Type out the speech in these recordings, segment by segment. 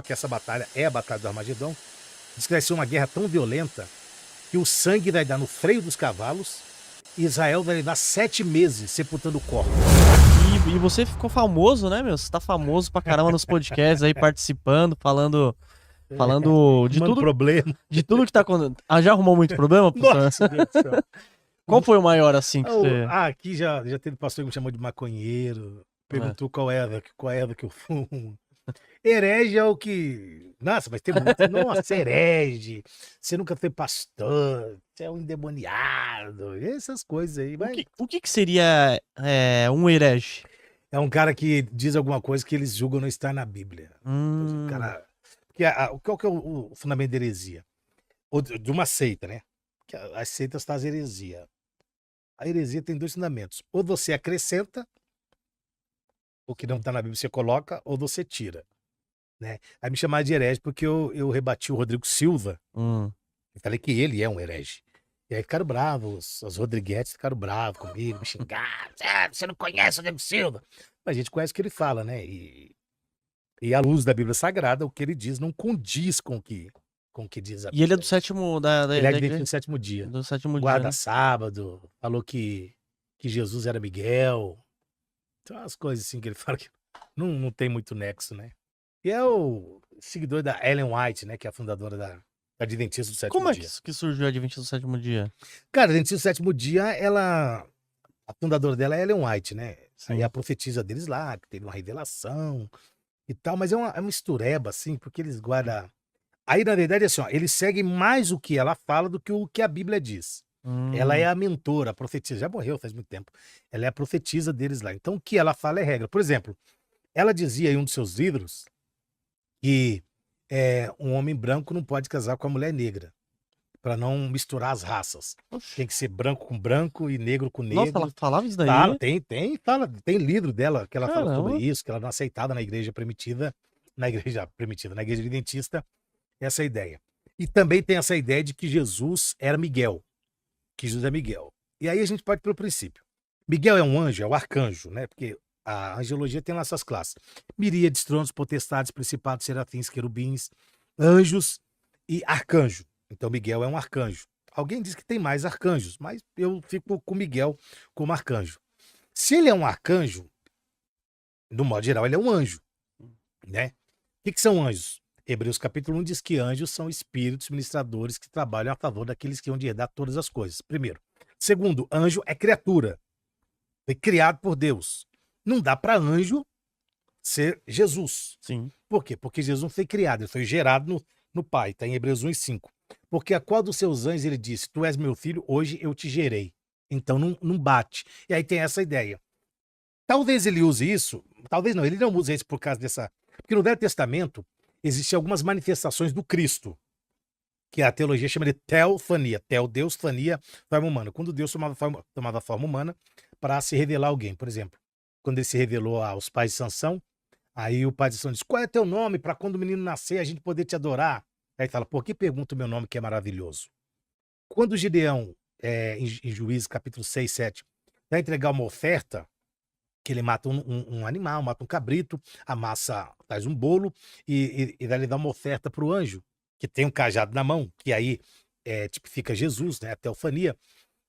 porque essa batalha é a Batalha do Armagedon, diz que vai ser uma guerra tão violenta que o sangue vai dar no freio dos cavalos e Israel vai levar 7 meses sepultando corpos. E você ficou famoso, né, meu? Você tá famoso pra caramba nos podcasts aí, participando, falando de Mano, tudo, problema. de tudo que tá acontecendo. Ah, já arrumou muito problema, pastor? Nossa, Deus do céu. Qual foi o maior, assim, que você... Aqui já teve pastor que me chamou de maconheiro, perguntou qual era que eu fumo. Herege é o que... Nossa, mas tem muito... Nossa, herege, você nunca foi pastor, você é um endemoniado, essas coisas aí. Mas... O que seria um herege? É um cara que diz alguma coisa que eles julgam não estar na Bíblia. O cara... Porque qual que é o fundamento da heresia? Ou de uma seita, né? Que as seitas trazem heresia. A heresia tem 2 fundamentos. Ou você acrescenta, o que não está na Bíblia você coloca, ou você tira. Né? Aí me chamaram de herege porque eu rebati o Rodrigo Silva. Eu falei que ele é um herege. E aí ficaram bravos, os Rodriguetes ficaram bravos comigo, me xingaram. Você não conhece o Rodrigo Silva? Mas a gente conhece o que ele fala, né? E à luz da Bíblia Sagrada, o que ele diz não condiz com o que diz a Bíblia. E ele é do sétimo... Ele é adventista do sétimo dia. Do sétimo Guarda dia, né? sábado, falou que Jesus era Miguel. Então, umas coisas assim que ele fala que não tem muito nexo, né? E é o seguidor da Ellen White, né? Que é a fundadora da Adventista do Sétimo Como é Dia. que surgiu a Adventista do sétimo dia? Cara, a Adventista do Sétimo Dia, a fundadora dela é Ellen White, né? Sim. Aí a profetisa deles lá, que teve uma revelação e tal, mas é uma mistureba, assim, porque eles guardam... Aí, na verdade, assim, ó, eles seguem mais o que ela fala do que o que a Bíblia diz. Ela é a mentora, a profetisa. Já morreu faz muito tempo. Ela é a profetisa deles lá. Então, o que ela fala é regra. Por exemplo, ela dizia em um dos seus livros que um homem branco não pode casar com a mulher negra, para não misturar as raças. Oxi. Tem que ser branco com branco e negro com negro. Nossa, ela falava isso daí? Fala, tem livro dela que ela fala sobre Caramba. isso, que ela não aceitava na igreja adventista, essa ideia. E também tem essa ideia de que Jesus era Miguel, que Jesus é Miguel. E aí a gente pode pelo princípio. Miguel é um anjo, é o arcanjo, né? Porque a angelologia tem lá essas classes. Miríades, tronos, potestades, principados, serafins, querubins, anjos e arcanjo. Então Miguel é um arcanjo. Alguém diz que tem mais arcanjos, mas eu fico com Miguel como arcanjo. Se ele é um arcanjo, no modo geral, ele é um anjo, né? O que são anjos? Hebreus capítulo 1 diz que anjos são espíritos ministradores que trabalham a favor daqueles que hão de herdar todas as coisas. Primeiro. Segundo, anjo é criatura. Foi criado por Deus. Não dá para anjo ser Jesus. Sim. Por quê? Porque Jesus não foi criado, ele foi gerado no Pai. Está em Hebreus 1:5. Porque a qual dos seus anjos ele disse, tu és meu filho, hoje eu te gerei. Então não bate. E aí tem essa ideia. Talvez ele use isso, talvez não, ele não usa isso por causa dessa... Porque no Velho Testamento existem algumas manifestações do Cristo, que a teologia chama de teofania. Teo, Deus, fania, forma humana. Quando Deus tomava forma humana para se revelar a alguém. Por exemplo, quando ele se revelou aos pais de Sansão, aí o pai de Sansão diz, qual é teu nome para quando o menino nascer a gente poder te adorar? Aí ele fala, por que pergunta o meu nome que é maravilhoso? Quando Gideão, em Juízes capítulo 6, 7, vai entregar uma oferta, que ele mata um animal, mata um cabrito, amassa, faz um bolo e vai lhe dar uma oferta para o anjo, que tem um cajado na mão, que aí tipifica Jesus, né, a teofania,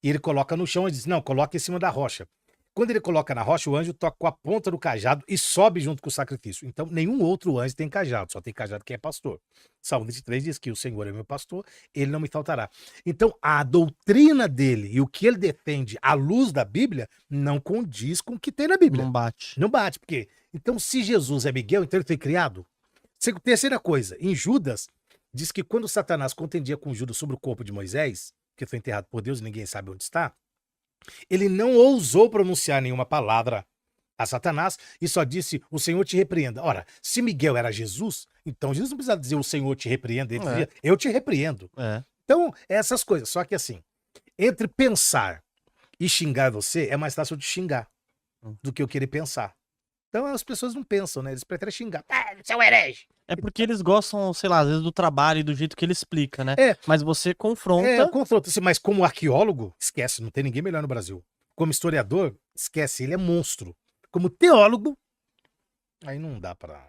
e ele coloca no chão e diz, não, coloca em cima da rocha. Quando ele coloca na rocha, o anjo toca com a ponta do cajado e sobe junto com o sacrifício. Então, nenhum outro anjo tem cajado, só tem cajado quem é pastor. Salmo 23 diz que o Senhor é meu pastor, ele não me faltará. Então, a doutrina dele e o que ele defende à luz da Bíblia não condiz com o que tem na Bíblia. Não bate. Não bate, porque... Então, se Jesus é Miguel, então ele foi criado? Terceira coisa, em Judas, diz que quando Satanás contendia com Judas sobre o corpo de Moisés, que foi enterrado por Deus e ninguém sabe onde está, ele não ousou pronunciar nenhuma palavra a Satanás e só disse, o Senhor te repreenda. Ora, se Miguel era Jesus, então Jesus não precisa dizer o Senhor te repreenda, ele dizia, eu te repreendo. Então, essas coisas. Só que assim, entre pensar e xingar você, é mais fácil de xingar do que eu querer pensar. Então as pessoas não pensam, né? Eles preferem xingar. Você é um herege. É porque eles gostam, sei lá, às vezes do trabalho e do jeito que ele explica, né? Mas você confronta... confronta. Mas como arqueólogo, esquece, não tem ninguém melhor no Brasil. Como historiador, esquece, ele é monstro. Como teólogo, aí não dá pra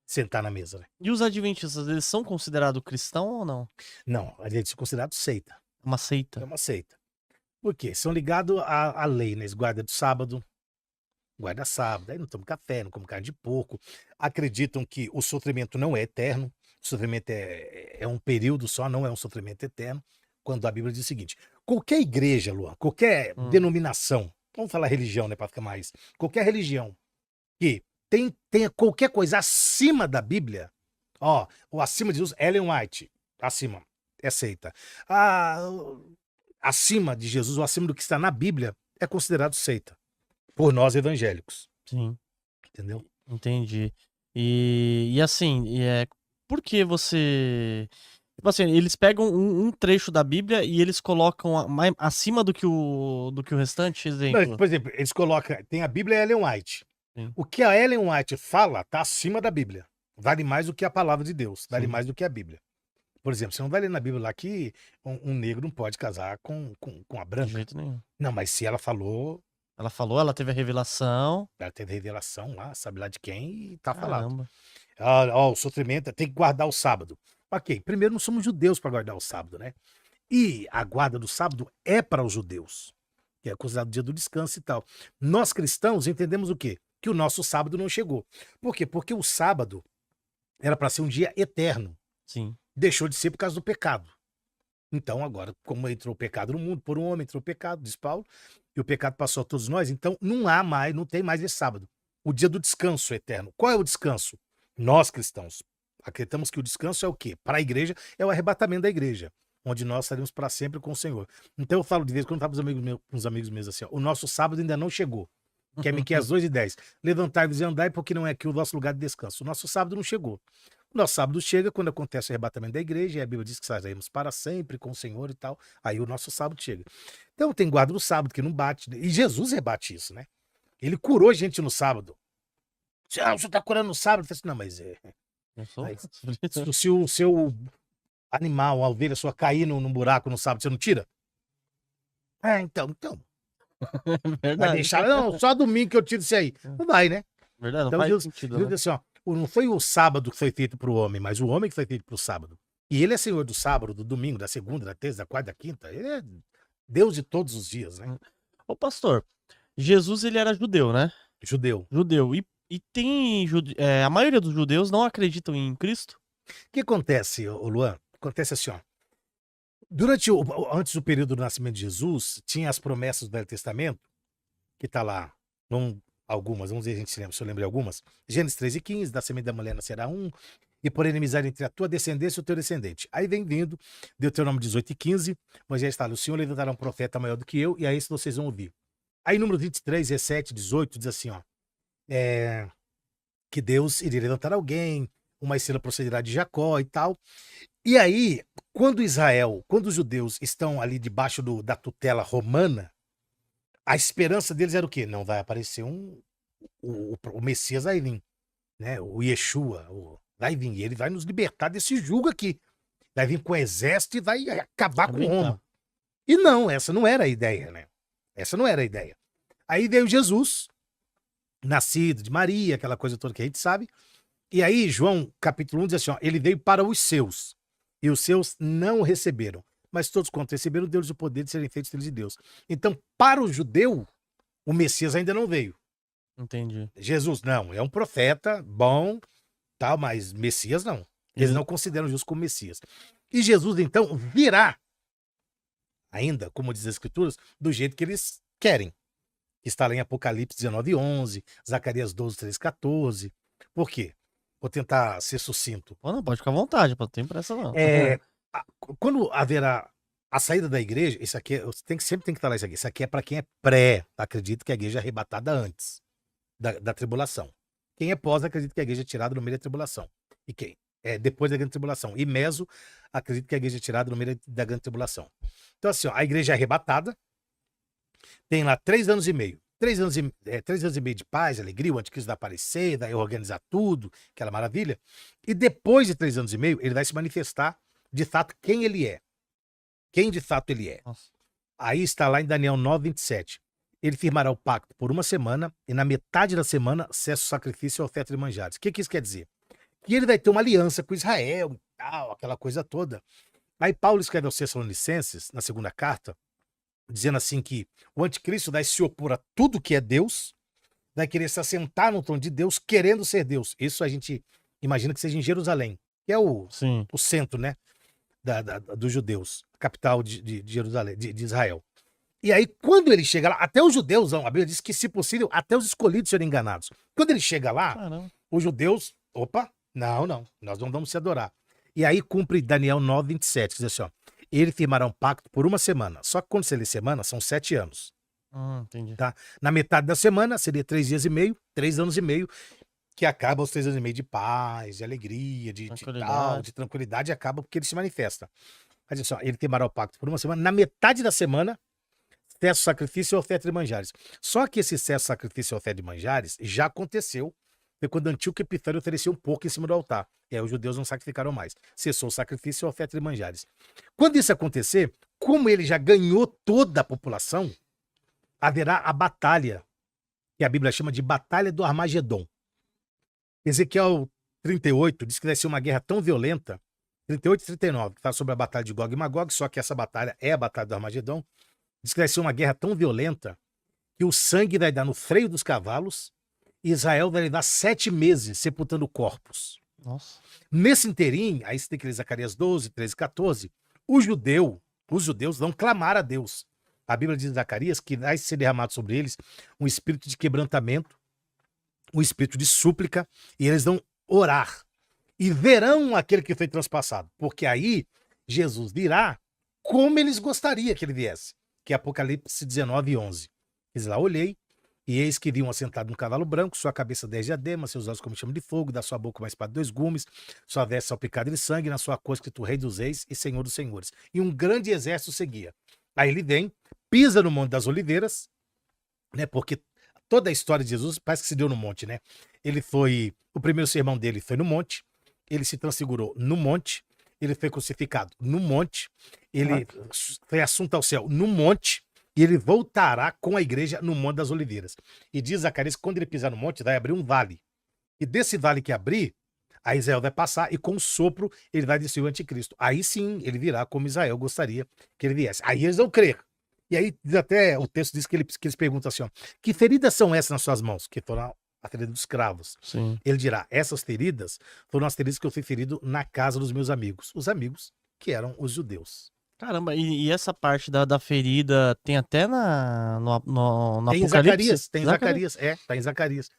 sentar na mesa, né? E os adventistas, eles são considerados cristãos ou não? Não, a gente é considerado seita. Uma É seita. uma seita. Por quê? São ligados à lei, né? Eles guardam do sábado, guarda sábado, aí não tomam café, não comem carne de porco. Acreditam que o sofrimento não é eterno, o sofrimento é um período só, não é um sofrimento eterno. Quando a Bíblia diz o seguinte: qualquer igreja, Luan, qualquer denominação, vamos falar religião, né, para ficar mais, qualquer religião que tenha qualquer coisa acima da Bíblia, ó, o acima de Jesus, Ellen White, acima, é seita. Ah, acima de Jesus, ou acima do que está na Bíblia, é considerado seita. Por nós evangélicos, Sim, entendeu? entendi. E assim, por que você... Tipo assim, eles pegam um trecho da Bíblia e eles colocam acima do que o restante, Não, exemplo. por exemplo, eles colocam, tem a Bíblia e a Ellen White. Sim. O que a Ellen White fala está acima da Bíblia. Vale mais do que a palavra de Deus, vale Sim. mais do que a Bíblia. Por exemplo, você não vai ler na Bíblia lá que um negro não pode casar com a De branca. jeito nenhum. Não, mas se ela falou, Ela falou, ela teve a revelação. ela teve revelação lá, sabe lá de quem, e tá falado. Caramba. Ó, o sofrimento tem que guardar o sábado. Ok, primeiro não somos judeus para guardar o sábado, né? E a guarda do sábado é para os judeus, que é considerado o dia do descanso e tal. Nós cristãos entendemos o quê? Que o nosso sábado não chegou. Por quê? Porque o sábado era para ser um dia eterno. Sim. Deixou de ser por causa do pecado. Então, agora, como entrou o pecado no mundo, por um homem entrou o pecado, diz Paulo, e o pecado passou a todos nós, então não tem mais esse sábado. O dia do descanso eterno. Qual é o descanso? Nós cristãos acreditamos que o descanso é o quê? Para a igreja, é o arrebatamento da igreja, onde nós estaremos para sempre com o Senhor. Então eu falo de vez em quando, eu falo para os amigos meus assim, ó, o nosso sábado ainda não chegou, que é Miqueias 2:10. Levantai-vos e andai, porque não é aqui o nosso lugar de descanso. O nosso sábado não chegou. O nosso sábado chega quando acontece o arrebatamento da igreja, e a Bíblia diz que estaremos para sempre com o Senhor e tal. Aí o nosso sábado chega. Então tem guarda no sábado que não bate. E Jesus rebate isso, né? Ele curou gente no sábado. Ah, o senhor está curando no sábado? Eu falei assim, não, mas Eu sou... aí, se o seu animal, a ovelha sua, cair num buraco no sábado, você não tira? Então. Vai Verdade. deixar. Não, só domingo que eu tiro isso aí. Não vai, né? Verdade, não Então, faz Jesus sentido, diz né? assim, ó, não foi o sábado que foi feito para o homem, mas o homem que foi feito para o sábado. E ele é senhor do sábado, do domingo, da segunda, da terça, da quarta, da quinta. Ele é Deus de todos os dias, né? Ô, pastor, Jesus, ele era judeu, né? Judeu. Judeu. E tem... a maioria dos judeus não acreditam em Cristo? O que acontece, ô Luan? Acontece assim, ó. Antes do período do nascimento de Jesus, tinha as promessas do Velho Testamento, que tá lá, algumas, vamos ver se a gente se lembra algumas. Gênesis 3:15, da semente da mulher nascerá um, e por inimizade entre a tua descendência e o teu descendente. Aí vem vindo, Deuteronômio 18:15, Moisés fala, o Senhor levantará um profeta maior do que eu, e a esse vocês vão ouvir. Aí número 23, 17, 18, diz assim, ó, que Deus iria levantar alguém, uma estrela procederá de Jacó e tal. E aí, quando os judeus estão ali debaixo da tutela romana, a esperança deles era o quê? Não vai aparecer o Messias vai vir, né? O Yeshua vai vir, e ele vai nos libertar desse jugo aqui. Vai vir com o exército e vai acabar com Roma. E não, essa não era a ideia, né? Essa não era a ideia. Aí veio Jesus, nascido de Maria, aquela coisa toda que a gente sabe. E aí, João, capítulo 1, diz assim, ó, ele veio para os seus, e os seus não o receberam. Mas todos quanto receberam, deu-lhes o poder de serem feitos filhos de Deus. Então, para o judeu, o Messias ainda não veio. Entendi. Jesus, não, é um profeta bom, tal, mas Messias não. Eles não consideram Jesus como Messias. E Jesus, então, virá, ainda, como diz as Escrituras, do jeito que eles querem. Está lá em Apocalipse 19:11, Zacarias 12:13-14. Por quê? Vou tentar ser sucinto. Não, pode ficar à vontade, não tem pressa não. Quando haverá a saída da igreja, isso aqui, sempre tem que falar isso aqui. Isso aqui é para quem é acredita que a igreja é arrebatada antes da tribulação. Quem é pós, acredita que a igreja é tirada no meio da tribulação. E quem é depois da grande tribulação. E meso, acredita que a igreja é tirada no meio da grande tribulação. Então, assim, ó, a igreja é arrebatada, tem lá 3 anos e meio. 3 anos e meio de paz, alegria, o anticristo vai aparecer, vai organizar tudo, aquela maravilha. E depois de 3 anos e meio, ele vai se manifestar de fato quem ele é. Quem de fato ele é. Nossa. Aí está lá em Daniel 9:27. Ele firmará o pacto por 1 semana, e na metade da semana cessa o sacrifício e a oferta de manjares. O que isso quer dizer? E ele vai ter uma aliança com Israel e tal, aquela coisa toda. Aí Paulo escreve aos Tessalonicenses, na segunda carta, dizendo assim que o anticristo vai se opor a tudo que é Deus, vai querer se assentar no trono de Deus, querendo ser Deus. Isso a gente imagina que seja em Jerusalém, que é Sim. o centro, né, dos judeus, capital de Jerusalém, de Israel. E aí, quando ele chega lá, até os judeus, a Bíblia diz que, se possível, até os escolhidos serem enganados. Quando ele chega lá, Caramba. os judeus, opa, não, nós não vamos se adorar. E aí cumpre Daniel 9:27, que diz assim, ó, ele firmará um pacto por uma semana. Só que quando você lê semana, são 7 anos. Entendi. Tá? Na metade da semana, seria 3 dias e meio, 3 anos e meio, que acaba os 3 anos e meio de paz, de alegria, de tal, Tranquilidade. de tranquilidade, acaba porque ele se manifesta. Mas assim, ó, ele firmará o pacto por uma semana. Na metade da semana, cessa o sacrifício e oferta de manjares. Só que esse cessa, sacrifício e oferta de manjares já aconteceu. Foi quando Antíoco Epifânio ofereceu um porco em cima do altar. E aí os judeus não sacrificaram mais. Cessou o sacrifício e a oferta de manjares. Quando isso acontecer, como ele já ganhou toda a população, haverá a batalha, que a Bíblia chama de Batalha do Armagedon. Ezequiel 38 diz que vai ser uma guerra tão violenta, 38 e 39, que fala sobre a batalha de Gog e Magog, só que essa batalha é a Batalha do Armagedon. Diz que vai ser uma guerra tão violenta que o sangue vai dar no freio dos cavalos e Israel vai levar 7 meses sepultando corpos. Nossa. Nesse inteirinho, aí você tem que ler Zacarias 12, 13, 14, os judeus vão clamar a Deus. A Bíblia diz em Zacarias que vai ser derramado sobre eles um espírito de quebrantamento, um espírito de súplica, e eles vão orar. E verão aquele que foi transpassado, porque aí Jesus virá como eles gostariam que ele viesse, que é Apocalipse 19:11. Diz lá, olhei, e eis que vi um assentado num cavalo branco, sua cabeça 10 diademas, seus olhos como chama de fogo, da sua boca uma espada de 2 gumes, sua veste salpicada de sangue, na sua cor escrito Rei dos Reis e Senhor dos Senhores. E um grande exército seguia. Aí ele vem, pisa no Monte das Oliveiras, né? Porque toda a história de Jesus parece que se deu no monte, né? O primeiro sermão dele foi no monte, ele se transfigurou no monte, ele foi crucificado no monte, ele foi assunto ao céu no monte, e ele voltará com a igreja no Monte das Oliveiras. E diz Zacarias que quando ele pisar no monte, vai abrir um vale. E desse vale que abrir, a Israel vai passar e com o sopro ele vai destruir o anticristo. Aí sim, ele virá como Israel gostaria que ele viesse. Aí eles vão crer. E aí até o texto diz que eles perguntam assim, ó, que feridas são essas nas suas mãos? Que foram a ferida dos cravos. Sim. Ele dirá, essas feridas foram as feridas que eu fui ferido na casa dos meus amigos. Os amigos que eram os judeus. Caramba, e essa parte da ferida tem até no Tem em Apocalipse? Zacarias, tá em Zacarias.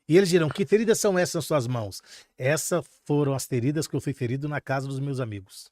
E eles dirão, que feridas são essas nas suas mãos? Essas foram as feridas que eu fui ferido na casa dos meus amigos.